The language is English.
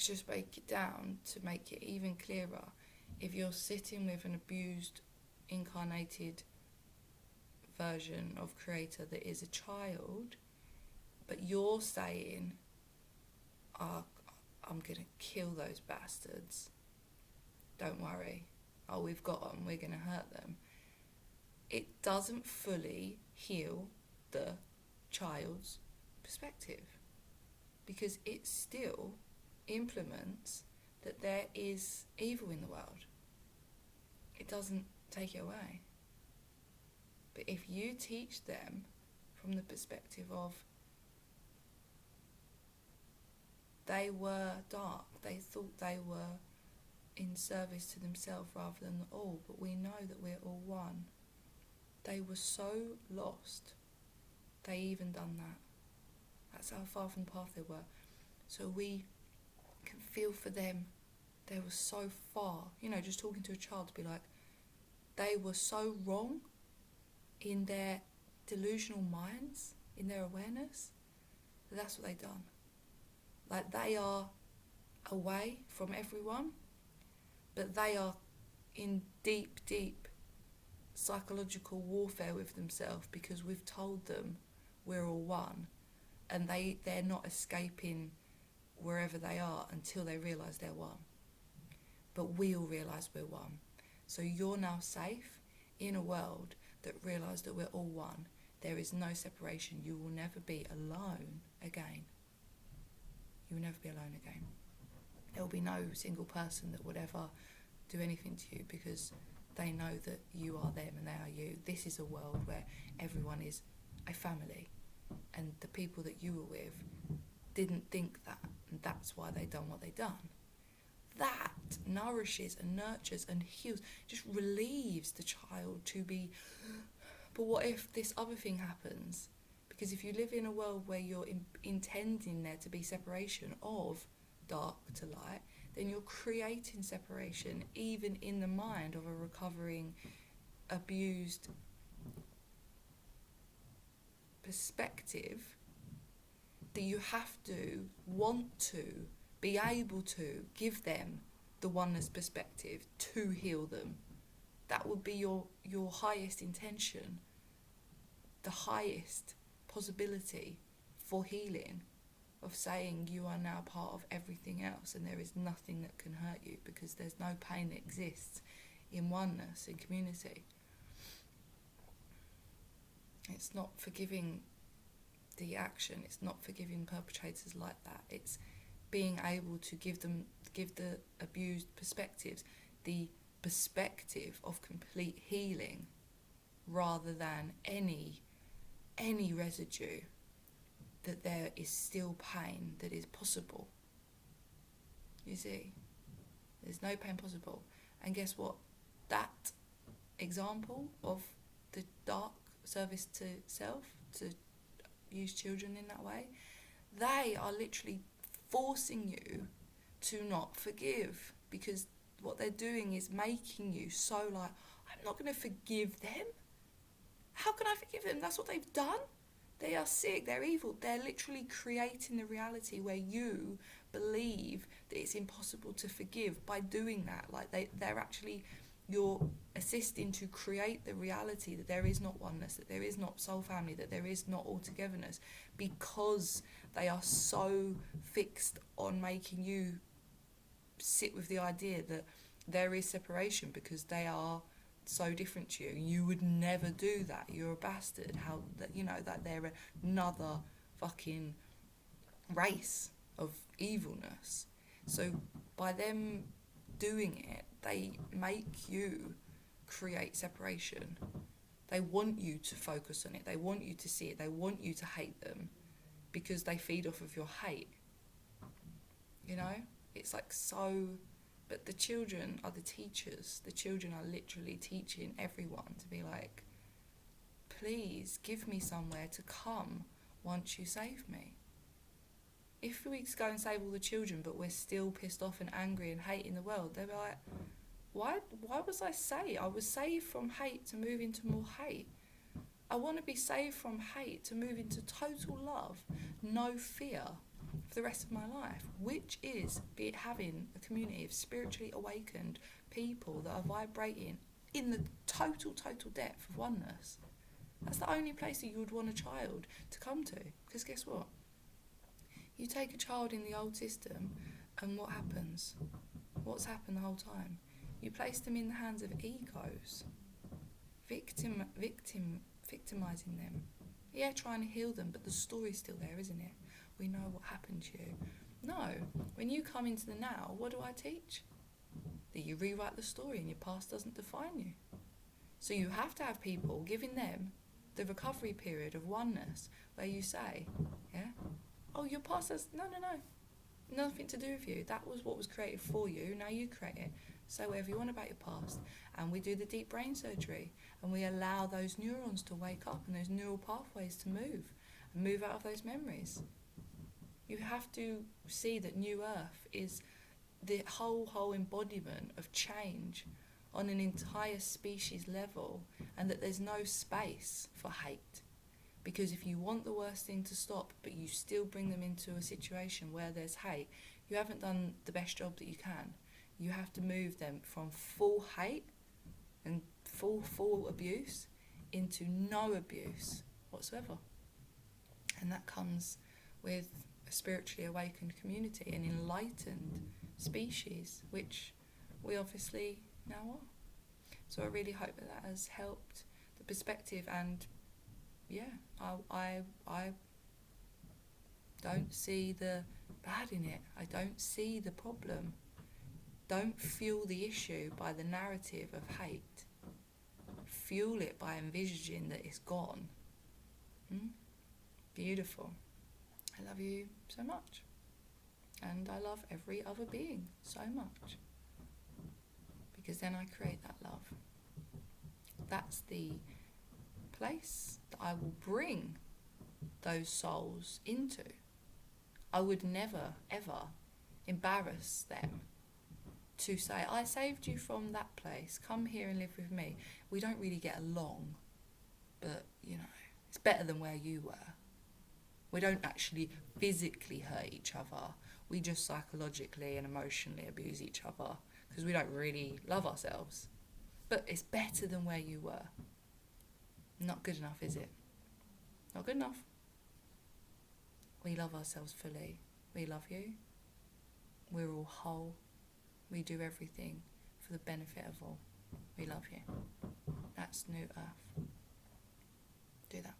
let's just break it down to make it even clearer. If you're sitting with an abused, incarnated version of Creator that is a child, but you're saying, oh, I'm going to kill those bastards. Don't worry. Oh, we've got them. We're going to hurt them. It doesn't fully heal the child's perspective, because it still implements that there is evil in the world. It doesn't take it away. But if you teach them from the perspective of they were dark, they thought they were in service to themselves rather than the all, but we know that we're all one. They were so lost, they even done that. That's how far from the path they were. So we can feel for them. They were so far, just talking to a child to be like, they were so wrong in their delusional minds, in their awareness, that's what they done. Like, they are away from everyone, but they are in deep, deep psychological warfare with themselves, because we've told them we're all one, and they're not escaping wherever they are until they realise they're one. But we all realise we're one. So you're now safe in a world that realised that we're all one. There is no separation. You will never be alone again. You will never be alone again. There will be no single person that would ever do anything to you, because they know that you are them and they are you. This is a world where everyone is a family, and the people that you were with didn't think that, and that's why they done what they done. That nourishes and nurtures and heals, just relieves the child to be, but what if this other thing happens? Because if you live in a world where you're intending there to be separation of dark to light, then you're creating separation even in the mind of a recovering, abused perspective, that you have to want to be able to give them the oneness perspective to heal them. That would be your highest intention, the highest possibility for healing, of saying you are now part of everything else and there is nothing that can hurt you, because there's no pain that exists in oneness, in community. It's not forgiving the action, it's not forgiving perpetrators like that. It's being able to give the abused perspectives the perspective of complete healing, rather than any residue that there is still pain that is possible. You see, there's no pain possible. And guess what? That example of the dark service to self, to use children in that way, they are literally forcing you to not forgive, because what they're doing is making you so like, I'm not going to forgive them. How can I forgive them? That's what they've done. They are sick, they're evil. They're literally creating the reality where you believe that it's impossible to forgive by doing that. Like they're actually, you're assisting to create the reality that there is not oneness, that there is not soul family, that there is not all-togetherness, because they are so fixed on making you sit with the idea that there is separation because they are so different to you. You would never do that. You're a bastard. How that, that they're another fucking race of evilness. So by them doing it, they make you create separation. They want you to focus on it. They want you to see it. They want you to hate them, because they feed off of your hate. It's like so. But the children are the teachers. The children are literally teaching everyone to be like, please give me somewhere to come once you save me. If we go and save all the children, but we're still pissed off and angry and hating the world, they'll be like, why was I saved? I was saved from hate to move into more hate. I want to be saved from hate to move into total love, no fear for the rest of my life, which is having a community of spiritually awakened people that are vibrating in the total depth of oneness. That's the only place that you would want a child to come to. Because guess what? You take a child in the old system, and what happens? What's happened the whole time? You place them in the hands of egos, victimizing them. Yeah, trying to heal them, but the story's still there, isn't it? We know what happened to you. No, when you come into the now, what do I teach? That you rewrite the story and your past doesn't define you. So you have to have people giving them the recovery period of oneness where you say, yeah, oh, your past has, no, nothing to do with you. That was what was created for you. Now you create it. Say whatever you want about your past. And we do the deep brain surgery. And we allow those neurons to wake up and those neural pathways to move. And move out of those memories. You have to see that New Earth is the whole embodiment of change on an entire species level. And that there's no space for hate. Because if you want the worst thing to stop, but you still bring them into a situation where there's hate, you haven't done the best job that you can. You have to move them from full hate and full abuse into no abuse whatsoever. And that comes with a spiritually awakened community, an enlightened species, which we obviously now are. So I really hope that has helped the perspective, and yeah, I don't see the bad in it. I don't see the problem. Don't fuel the issue by the narrative of hate. Fuel it by envisaging that it's gone. Beautiful. I love you so much. And I love every other being so much. Because then I create that love. That's the place that I will bring those souls into. I would never, ever embarrass them to say, I saved you from that place, come here and live with me. We don't really get along, but, you know, it's better than where you were. We don't actually physically hurt each other. We just psychologically and emotionally abuse each other because we don't really love ourselves. But it's better than where you were. Not good enough, is it? Not good enough. We love ourselves fully. We love you. We're all whole. We do everything for the benefit of all. We love you. That's New Earth. Do that.